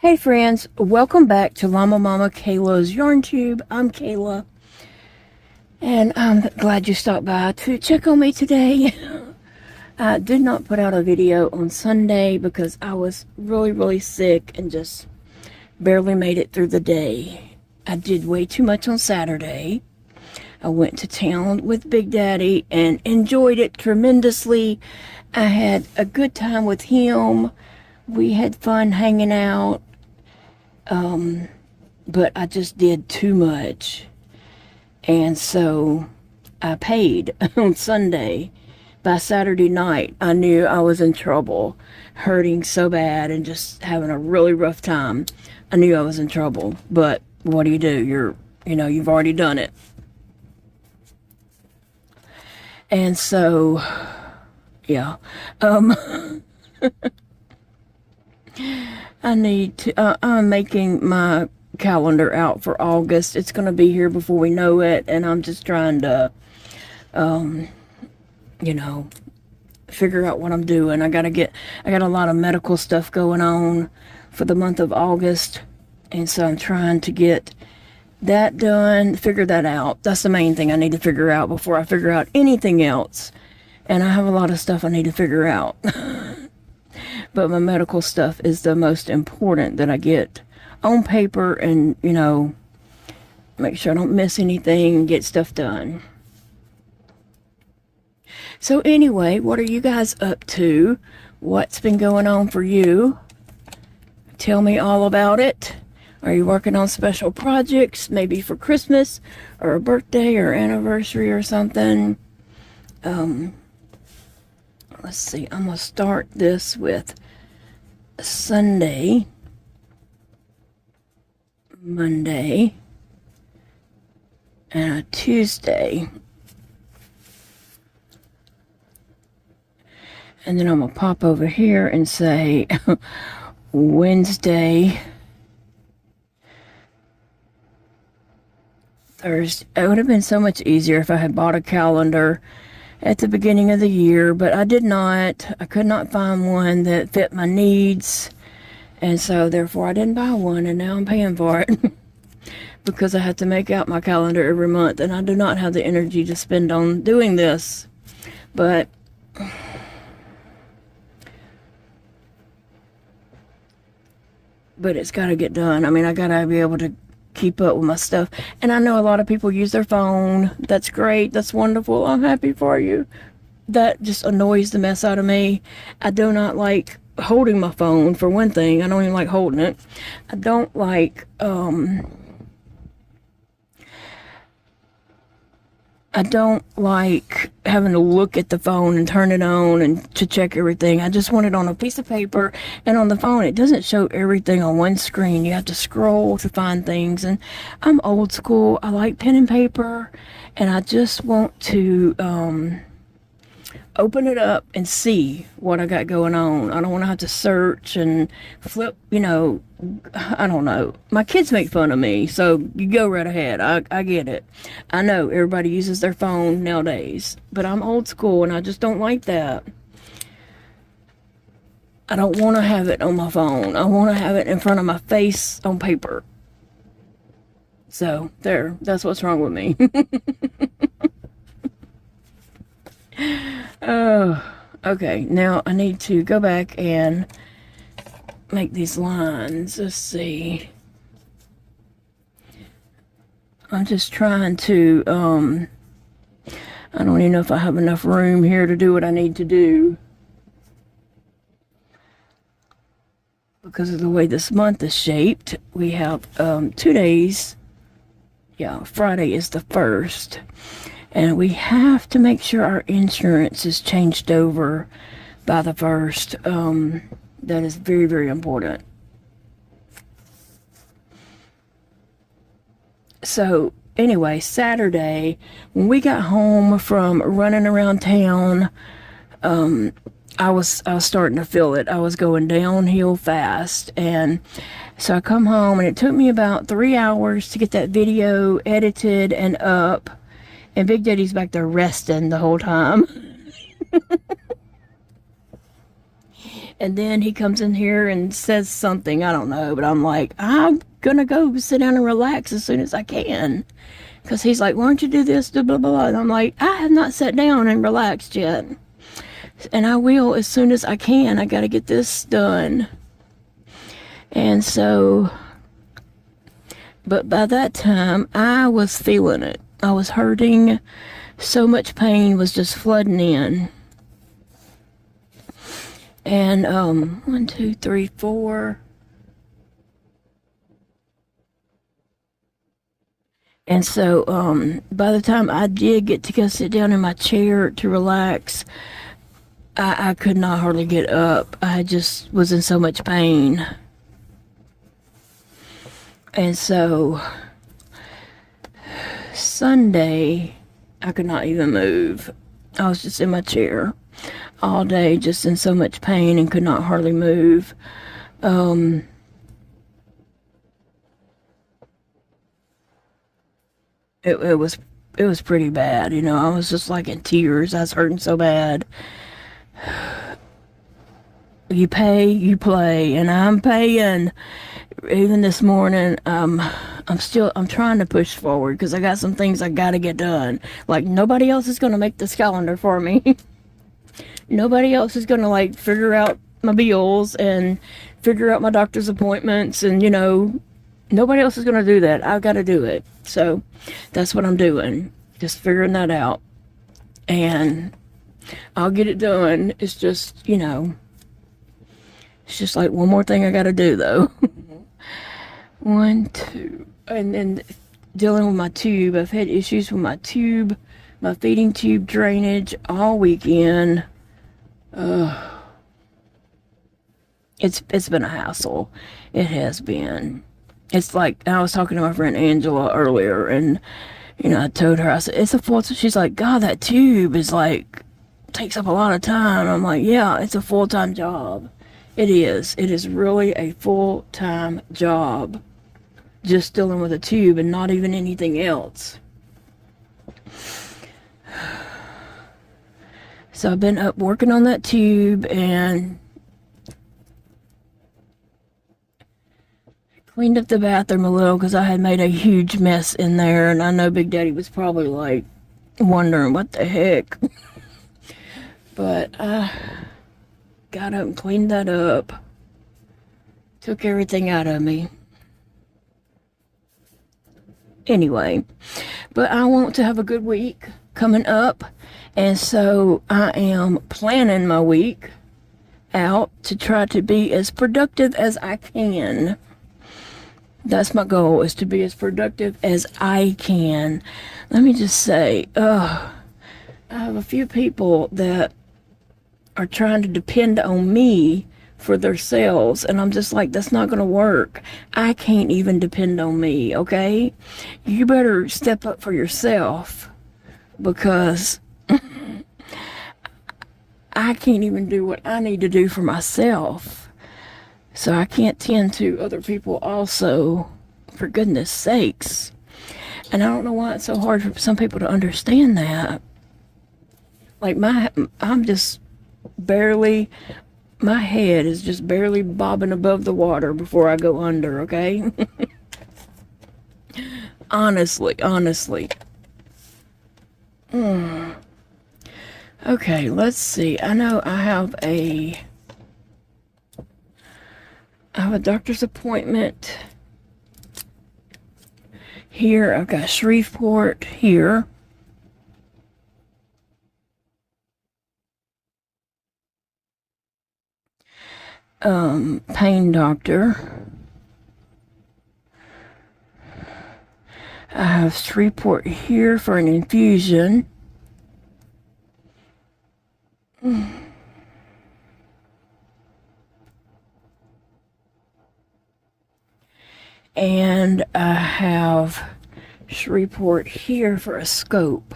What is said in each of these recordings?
Hey friends, welcome back to Llama Mama Kayla's Yarn Tube. I'm Kayla, and I'm glad you stopped by to check on me today. I did not put out a video on Sunday because I was really sick and just barely made it through the day. I did way too much on Saturday. I went to town with Big Daddy and enjoyed it tremendously. I had a good time with him. We had fun hanging out. But I just did too much. And so I paid on Sunday. By Saturday night, I knew I was in trouble, hurting so bad and just having a really rough time. I knew I was in trouble, but what do? You've already done it. And so, yeah, I'm making my calendar out for August. It's going to be here before we know it, and I'm just trying to, figure out what I'm doing. I got a lot of medical stuff going on for the month of August, and so I'm trying to get that done, figure that out. That's the main thing I need to figure out before I figure out anything else, and I have a lot of stuff I need to figure out. But my medical stuff is the most important that I get on paper and, make sure I don't miss anything and get stuff done. So anyway, what are you guys up to? What's been going on for you? Tell me all about it. Are you working on special projects, maybe for Christmas or a birthday or anniversary or something? Let's see, I'm going to start this with Sunday, Monday, and a Tuesday. And then I'm going to pop over here and say Wednesday, Thursday. It would have been so much easier if I had bought a calendar at the beginning of the year, but I did not. I could not find one that fit my needs, and so therefore I didn't buy one, and now I'm paying for it because I have to make out my calendar every month, and I do not have the energy to spend on doing this. But it's got to get done. I mean, I got to be able to keep up with my stuff. And I know a lot of people use their phone. That's great. That's wonderful. I'm happy for you. That just annoys the mess out of me. I do not like holding my phone, for one thing. I don't even like holding it. I don't like, having to look at the phone and turn it on and to check everything. I just want it on a piece of paper, and on the phone it doesn't show everything on one screen. You have to scroll to find things, and I'm old school. I like pen and paper, and I just want to open it up and see what I got going on. I don't want to have to search and flip, I don't know. My kids make fun of me, so you go right ahead. I get it. I know everybody uses their phone nowadays, but I'm old school and I just don't like that. I don't want to have it on my phone. I want to have it in front of my face on paper. So, that's what's wrong with me. Oh, okay. Now I need to go back and make these lines. Let's see. I'm just trying to, I don't even know if I have enough room here to do what I need to do, because of the way this month is shaped. We have 2 days. Yeah, Friday is the 1st. And we have to make sure our insurance is changed over by the 1st. That is very important. So anyway, Saturday, when we got home from running around town, I was starting to feel it. I was going downhill fast, and so I come home, and it took me about 3 hours to get that video edited and up. And Big Daddy's back there resting the whole time. And then he comes in here and says something, I don't know, but I'm like, I'm gonna go sit down and relax as soon as I can. Because he's like, why don't you do this, blah, blah, blah. And I'm like, I have not sat down and relaxed yet. And I will as soon as I can. I gotta get this done. And so, but by that time, I was feeling it. I was hurting. So much pain was just flooding in. And 1, 2, 3, 4. And so by the time I did get to go sit down in my chair to relax, I could not hardly get up. I just was in so much pain. And so Sunday, I could not even move. I was just in my chair all day, just in so much pain and could not hardly move. It was pretty bad, you know. I was just like in tears. I was hurting so bad. You pay, you play, and I'm paying. Even this morning, I'm trying to push forward because I got some things I got to get done. Like, nobody else is going to make this calendar for me. Nobody else is going to, like, figure out my bills and figure out my doctor's appointments, and, you know, nobody else is going to do that. I've got to do it. So that's what I'm doing. Just figuring that out. And I'll get it done. It's just, you know, it's just like one more thing I got to do, though. 1, 2. And then dealing with my tube. I've had issues with my tube, my feeding tube drainage all weekend. It's been a hassle. It has been. It's like, I was talking to my friend Angela earlier, and, you know, I told her, I said, it's a full time. She's like, God, that tube is like, takes up a lot of time. I'm like, yeah, it's a full-time job. It is. It is really a full-time job. Just dealing with a tube and not even anything else. So I've been up working on that tube and cleaned up the bathroom a little because I had made a huge mess in there, and I know Big Daddy was probably like wondering what the heck. But I got up and cleaned that up. Took everything out of me. Anyway, but I want to have a good week coming up, and so I am planning my week out to try to be as productive as I can. That's my goal, is to be as productive as I can. Let me just say, I have a few people that are trying to depend on me for their sales, and I'm just like, that's not going to work. I can't even depend on me, okay? You better step up for yourself, because I can't even do what I need to do for myself. So I can't tend to other people also, for goodness sakes. And I don't know why it's so hard for some people to understand that. Like, I'm just barely, my head is just barely bobbing above the water before I go under, okay? Honestly. Okay, let's see. I know I have a doctor's appointment here. I've got Shreveport here. Pain doctor. I have Shreveport here for an infusion. And I have Shreveport here for a scope.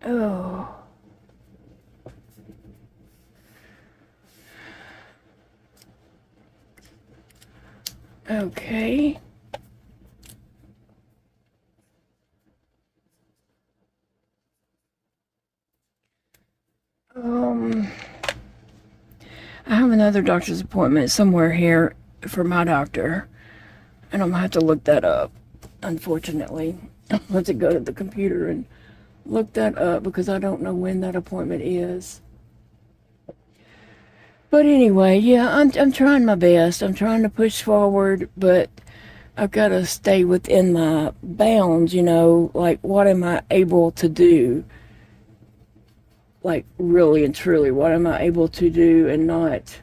Oh. Okay. I have another doctor's appointment somewhere here for my doctor, and I'm gonna have to look that up, unfortunately. Let's go to the computer and look that up because I don't know when that appointment is. But anyway, yeah, I'm trying my best. I'm trying to push forward, but I've got to stay within my bounds, you know, like what am I able to do? Like really and truly, what am I able to do, and not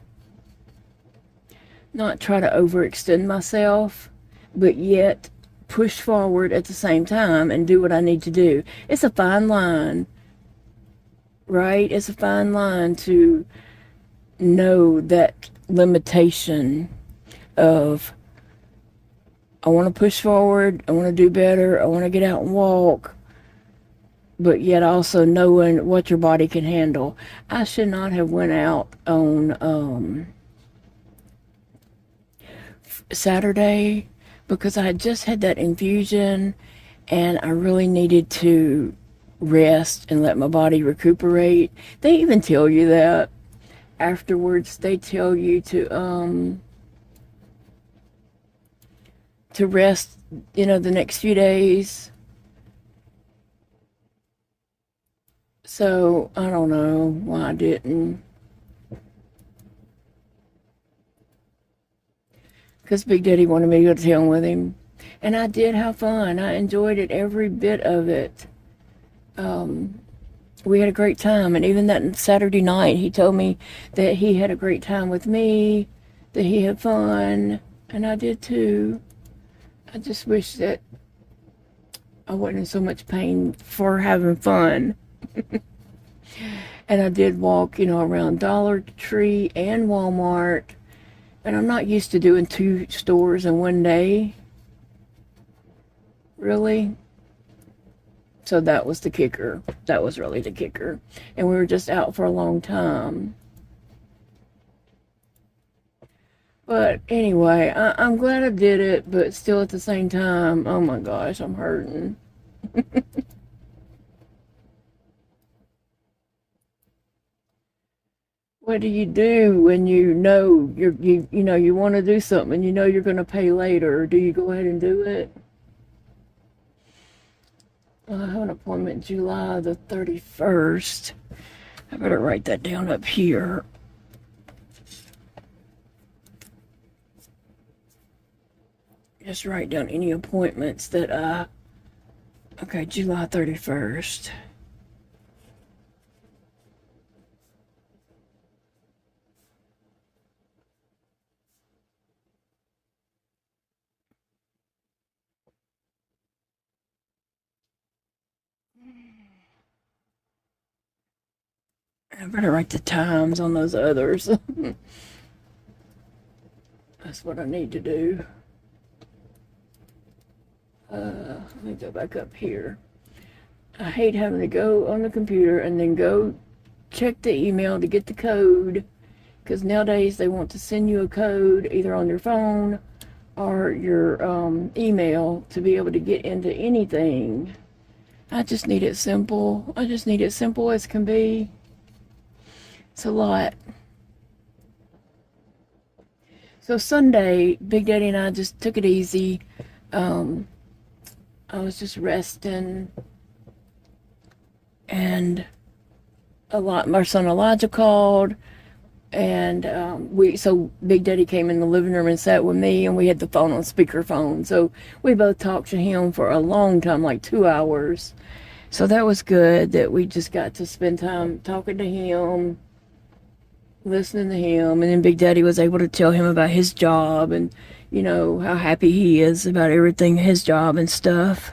try to overextend myself, but yet push forward at the same time and do what I need to do. It's a fine line, right? It's a fine line to know that limitation of I want to push forward, I want to do better, I want to get out and walk, but yet also knowing what your body can handle. I should not have went out on Saturday because I had just had that infusion and I really needed to rest and let my body recuperate. They even tell you that afterwards. They tell you to rest, you know, the next few days. So I don't know why I didn't. Because Big Daddy wanted me to go to town with him. And I did have fun. I enjoyed it, every bit of it. We had a great time. And even that Saturday night, he told me that he had a great time with me, that he had fun. And I did too. I just wish that I wasn't in so much pain for having fun. And I did walk, you know, around Dollar Tree and Walmart. And I'm not used to doing 2 stores in one day. Really. So that was the kicker. That was really the kicker. And we were just out for a long time. But anyway, I'm glad I did it, but still at the same time, oh my gosh, I'm hurting. What do you do when you know you know you want to do something and you know you're going to pay later? Do you go ahead and do it? Well, I have an appointment July the 31st. I better write that down up here. Just write down any appointments that okay, July 31st. I better write the times on those others. That's what I need to do. Let me go back up here. I hate having to go on the computer and then go check the email to get the code, because nowadays they want to send you a code either on your phone or your email to be able to get into anything. I just need it simple. I just need it simple as can be. It's a lot. So Sunday, Big Daddy and I just took it easy. I was just resting, and my son Elijah called, and so Big Daddy came in the living room and sat with me, and we had the phone on speakerphone. So we both talked to him for a long time, like 2 hours. So that was good that we just got to spend time talking to him, listening to him, and then Big Daddy was able to tell him about his job and, you know, how happy he is about everything, his job and stuff.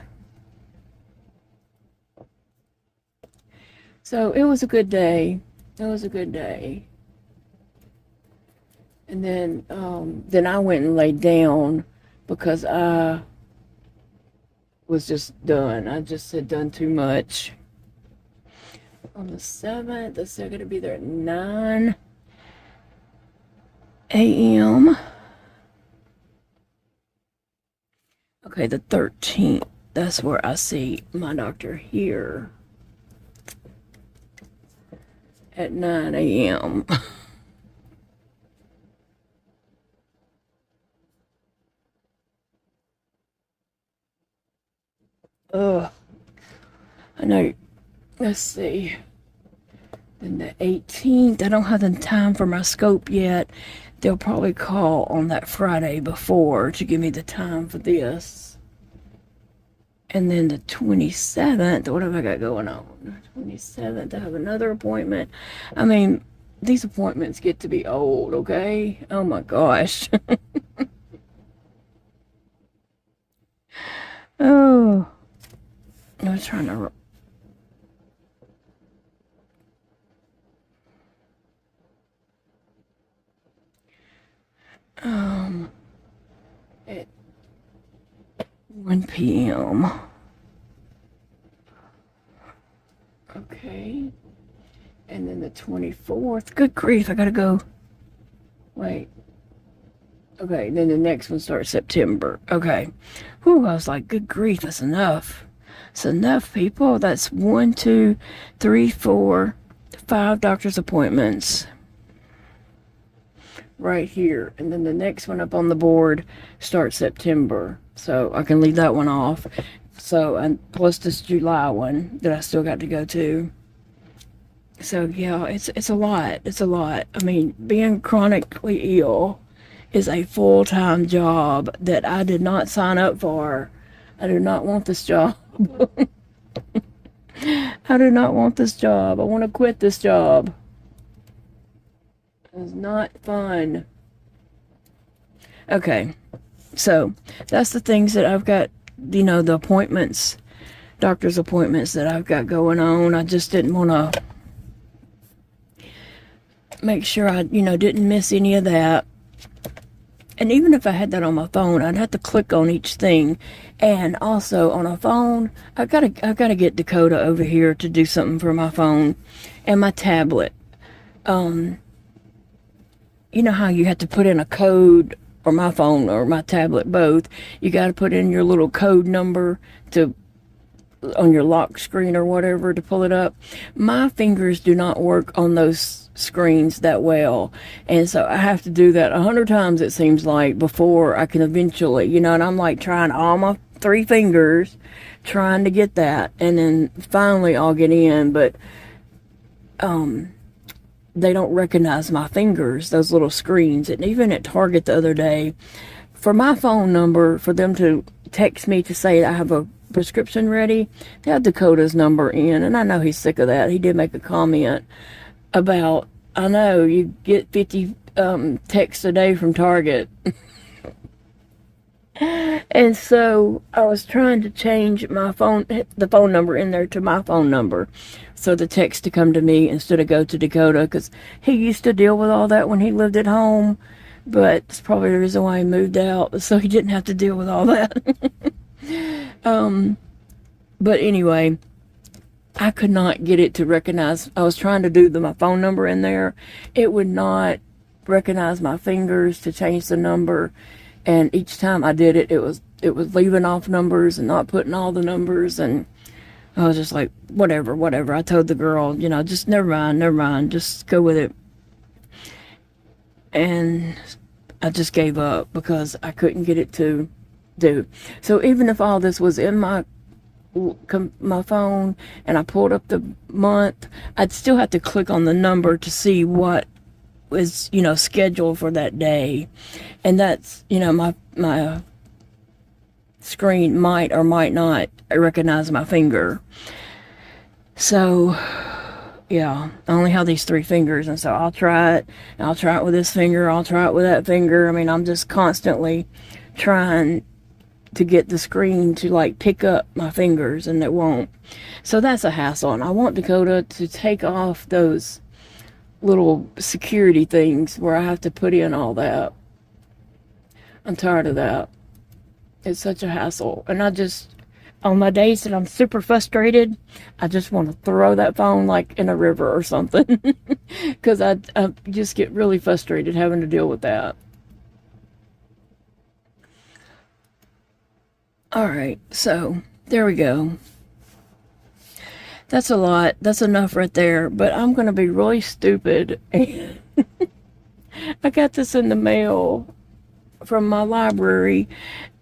So it was a good day. It was a good day. And then I went and laid down because I was just done. I just had done too much. On the 7th, I said I gotta be there at 9 a.m. Okay, the 13th. That's where I see my doctor here at 9 a.m. Ugh. I know. Let's see. Then the 18th, I don't have the time for my scope yet. They'll probably call on that Friday before to give me the time for this. And then the 27th, what have I got going on? 27th, I have another appointment. I mean, these appointments get to be old, okay? Oh my gosh. Oh, I was trying to. At 1 p.m. Okay. And then the 24th. Good grief, I gotta go. Wait. Okay, then the next one starts September. Okay. Whew, I was like, good grief, that's enough. It's enough, people. That's 1, 2, 3, 4, 5 doctor's appointments right here. And then the next one up on the board starts September. So I can leave that one off. So, and plus this July one that I still got to go to. So yeah, it's a lot. It's a lot. I mean, being chronically ill is a full-time job that I did not sign up for. I do not want this job. I do not want this job. I want to quit this job. It's not fun. Okay, so that's the things that I've got, you know, the appointments, doctor's appointments that I've got going on. I just didn't want to make sure I, you know, didn't miss any of that. And even if I had that on my phone, I'd have to click on each thing. And also on a phone, I've got to get Dakota over here to do something for my phone and my tablet. You know how you have to put in a code, or my phone or my tablet, both. You got to put in your little code number to on your lock screen or whatever to pull it up. My fingers do not work on those screens that well, and so I have to do that 100 times, it seems like, before I can eventually, you know, and I'm like trying all my 3 fingers trying to get that, and then finally I'll get in, but they don't recognize my fingers, those little screens. And even at Target the other day, for my phone number, for them to text me to say I have a prescription ready, they have Dakota's number in, and I know he's sick of that. He did make a comment about, I know you get 50 texts a day from Target. And so I was trying to change my phone, the phone number in there to my phone number, so the text to come to me instead of go to Dakota, because he used to deal with all that when he lived at home, but it's probably the reason why he moved out, so he didn't have to deal with all that. But anyway, I could not get it to recognize. I was trying to do my phone number in there. It would not recognize my fingers to change the number. And each time I did it, it was leaving off numbers and not putting all the numbers. And I was just like, whatever. I told the girl, you know, just never mind, just go with it. And I just gave up because I couldn't get it to do. So even if all this was in my phone and I pulled up the month, I'd still have to click on the number to see what was, you know, scheduled for that day. And that's, you know, my screen might or might not recognize my finger. So yeah, I only have these 3 fingers, and so I'll try it. I'll try it with this finger, I'll try it with that finger. I mean, I'm just constantly trying to get the screen to like pick up my fingers, and it won't. So that's a hassle, and I want Dakota to take off those little security things where I have to put in all that. I'm tired of that. It's such a hassle. And I just, on my days that I'm super frustrated, I just want to throw that phone like in a river or something. Because I just get really frustrated having to deal with that. Alright, so there we go. That's a lot. That's enough right there. But I'm going to be really stupid. I got this in the mail from my library,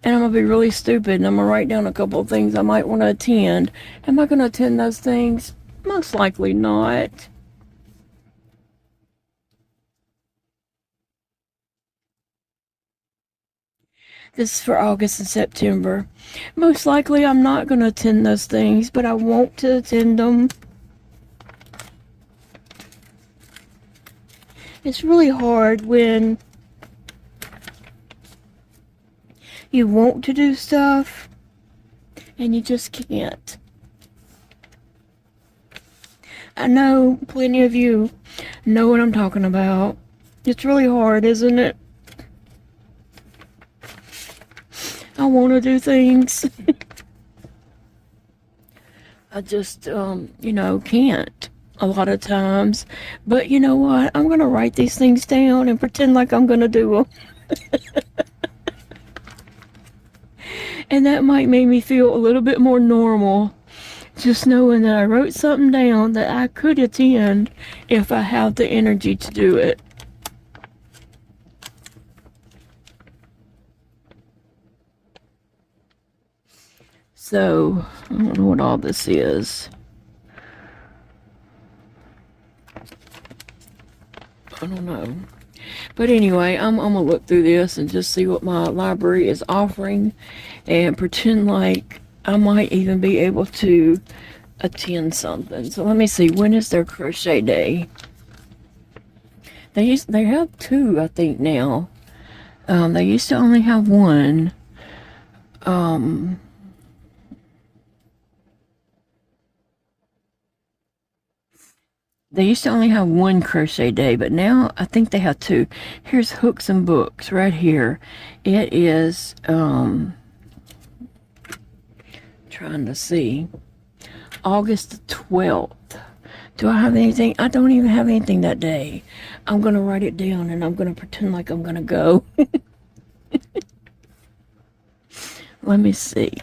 and I'm going to be really stupid, and I'm going to write down a couple of things I might want to attend. Am I going to attend those things? Most likely not. This is for August and September. Most likely I'm not going to attend those things, but I want to attend them. It's really hard when you want to do stuff and you just can't. I know plenty of you know what I'm talking about. It's really hard, isn't it? I want to do things. I just, you know, can't a lot of times. But you know what? I'm going to write these things down and pretend like I'm going to do them. And that might make me feel a little bit more normal. Just knowing that I wrote something down that I could attend if I have the energy to do it. So, I don't know what all this is. I don't know. But anyway, I'm going to look through this and just see what my library is offering and pretend like I might even be able to attend something. So let me see, when is their crochet day? They have two, I think, now. They used to only have one. They used to only have one crochet day, but now I think they have two. Here's Hooks and Books right here. It is, trying to see, August the 12th. Do I have anything? I don't even have anything that day. I'm going to write it down and I'm going to pretend like I'm going to go. Let me see.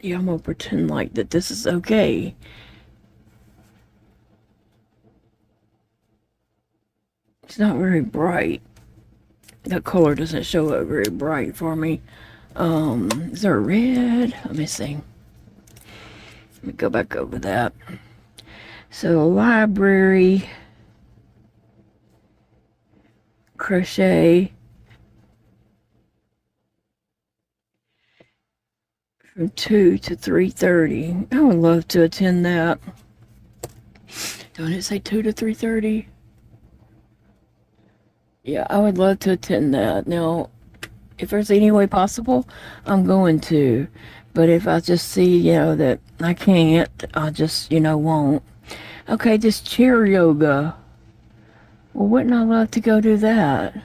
Yeah, I'm going to pretend like that this is okay. It's not very bright. The color doesn't show up very bright for me. Is there a red? Let me see. Let me go back over that. So, library, crochet, from 2 to 3:30. I would love to attend that. Don't it say 2 to 3:30? Yeah, I would love to attend that. Now, if there's any way possible, I'm going to. But if I just see, you know, that I can't, I just, you know, won't. Okay, this chair yoga. Well, wouldn't I love to go do that?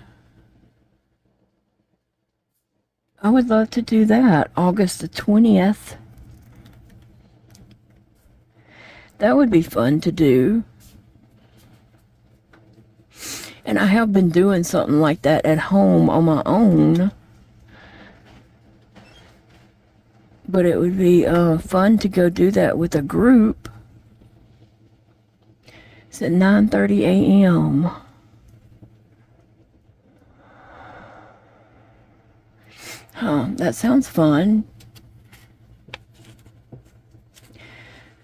I would love to do that. August the 20th. That would be fun to do. And I have been doing something like that at home on my own. But it would be fun to go do that with a group. It's at 9:30 a.m. Huh, that sounds fun.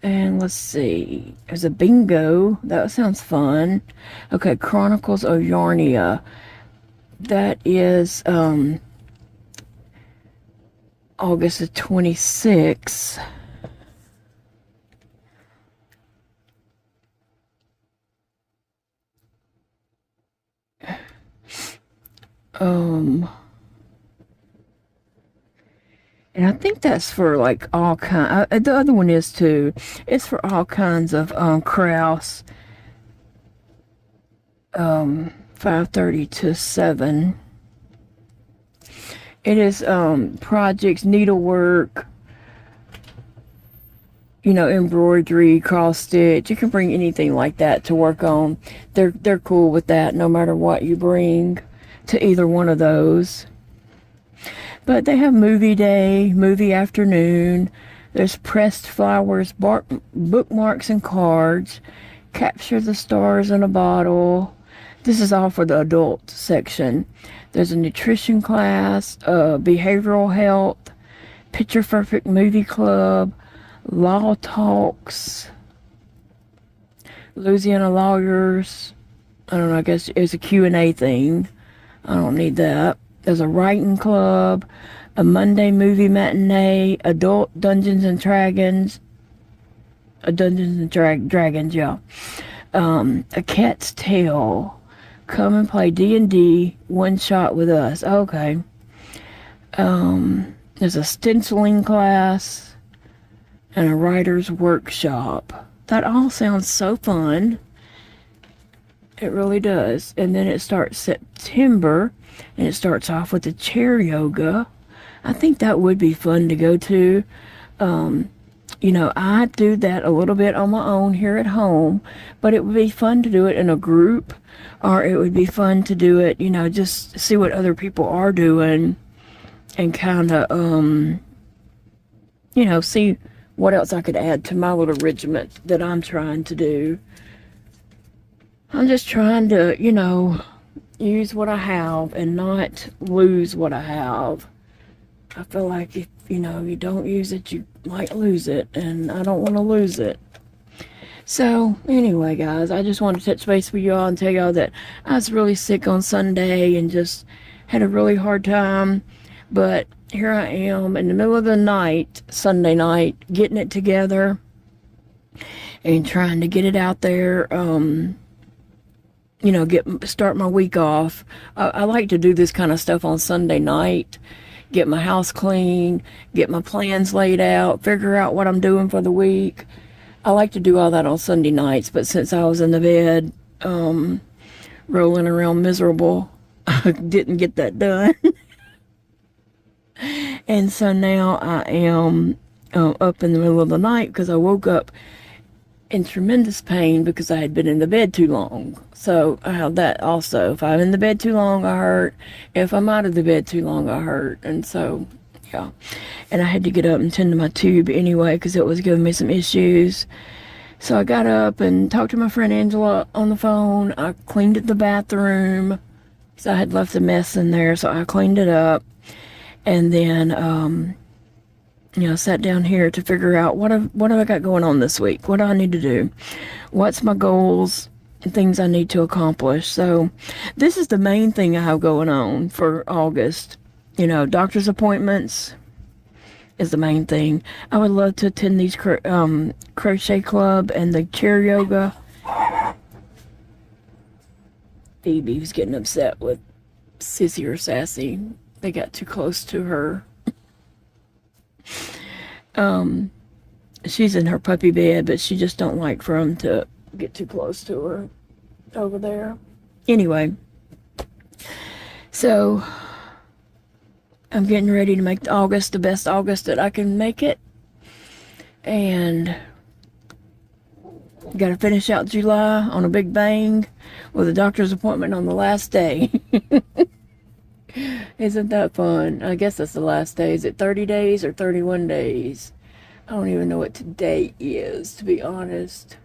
And let's see, there's a bingo. That sounds fun. Okay, Chronicles of Yarnia. That is August the 26th. And I think that's for like all kind. The other one is too. It's for all kinds of crafts. 5:30 to 7. It is projects, needlework, you know, embroidery, cross stitch. You can bring anything like that to work on. They're cool with that, no matter what you bring to either one of those. But they have movie day, movie afternoon. There's pressed flowers, bookmarks and cards. Capture the stars in a bottle. This is all for the adult section. There's a nutrition class, behavioral health, Picture Perfect movie club, law talks, Louisiana lawyers. I don't know, I guess it's a Q&A thing. I don't need that. There's a writing club, a Monday movie matinee, adult Dungeons and Dragons, yeah. A Cat's Tale. Come and play D&D one shot with us. Okay. There's a stenciling class and a writer's workshop. That all sounds so fun. It really does. And then it starts September, and it starts off with the chair yoga. I think that would be fun to go to. You know, I do that a little bit on my own here at home, but it would be fun to do it in a group, or it would be fun to do it, you know, just see what other people are doing and kind of, you know, see what else I could add to my little regiment that I'm trying to do. I'm just trying to, you know, use what I have and not lose what I have. I feel like if, you know, you don't use it, you might lose it, and I don't want to lose it. So, anyway, guys, I just wanted to touch base with y'all and tell y'all that I was really sick on Sunday and just had a really hard time. But here I am in the middle of the night, Sunday night, getting it together and trying to get it out there, you know, start my week off. I like to do this kind of stuff on Sunday night, get my house clean, get my plans laid out, figure out what I'm doing for the week. I like to do all that on Sunday nights, but since I was in the bed, rolling around miserable, I didn't get that done. And so now I am up in the middle of the night because I woke up in tremendous pain because I had been in the bed too long. So I have that also. If I'm in the bed too long, I hurt. If I'm out of the bed too long, I hurt. And so, yeah. And I had to get up and tend to my tube anyway because it was giving me some issues. So I got up and talked to my friend Angela on the phone. I cleaned the bathroom because I had left a mess in there. So I cleaned it up. And then, you know, sat down here to figure out what have I got going on this week? What do I need to do? What's my goals and things I need to accomplish? So this is the main thing I have going on for August. You know, doctor's appointments is the main thing. I would love to attend these crochet club and the chair yoga. Phoebe's getting upset with Sissy or Sassy. They got too close to her. She's in her puppy bed, but she just don't like for them to get too close to her over there. Anyway, so I'm getting ready to make August the best August that I can make it. And got to finish out July on a big bang with a doctor's appointment on the last day. Isn't that fun? I guess that's the last day. Is it 30 days or 31 days? I don't even know what today is, to be honest.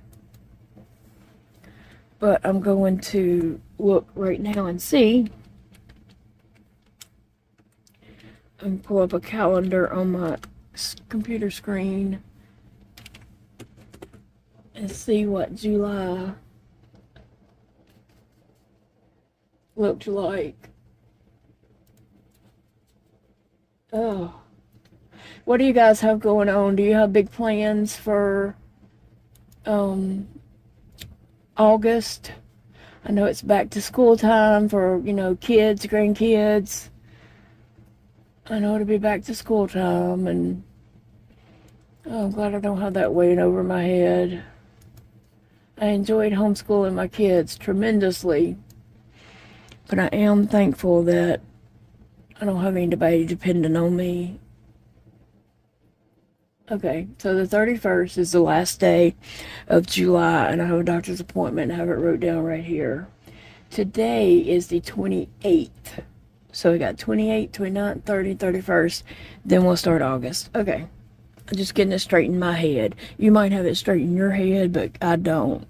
But I'm going to look right now and see. And pull up a calendar on my computer screen and see what July looked like. Oh, what do you guys have going on? Do you have big plans for August? I know it's back to school time for, you know, kids, grandkids. I know it'll be back to school time, and oh, I'm glad I don't have that weighing over my head. I enjoyed homeschooling my kids tremendously, but I am thankful that I don't have anybody depending on me. Okay, so the 31st is the last day of July, and I have a doctor's appointment. I have it wrote down right here. Today is the 28th. So we got 28th, 29th, 30th, 31st. Then we'll start August. Okay, I'm just getting it straight in my head. You might have it straight in your head, but I don't.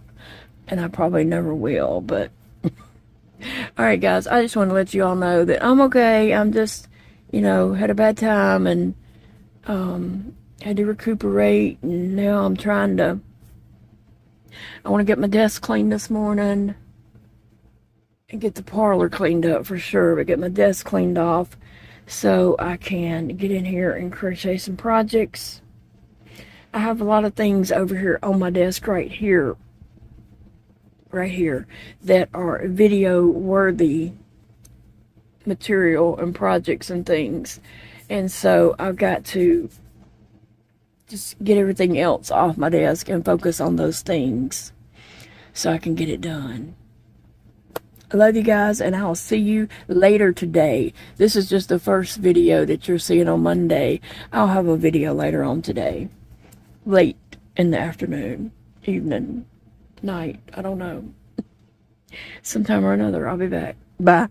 And I probably never will, but All right, guys, I just want to let you all know that I'm okay. I'm just, had a bad time and had to recuperate. And now I'm I want to get my desk cleaned this morning and get the parlor cleaned up for sure, but get my desk cleaned off so I can get in here and crochet some projects. I have a lot of things over here on my desk right here, that are video worthy material and projects and things. And so I've got to just get everything else off my desk and focus on those things so I can get it done. I love you guys, and I'll see you later today. This is just the first video that you're seeing on Monday. I'll have a video later on today. Late in the afternoon, evening, night, I don't know. Sometime or another, I'll be back. Bye.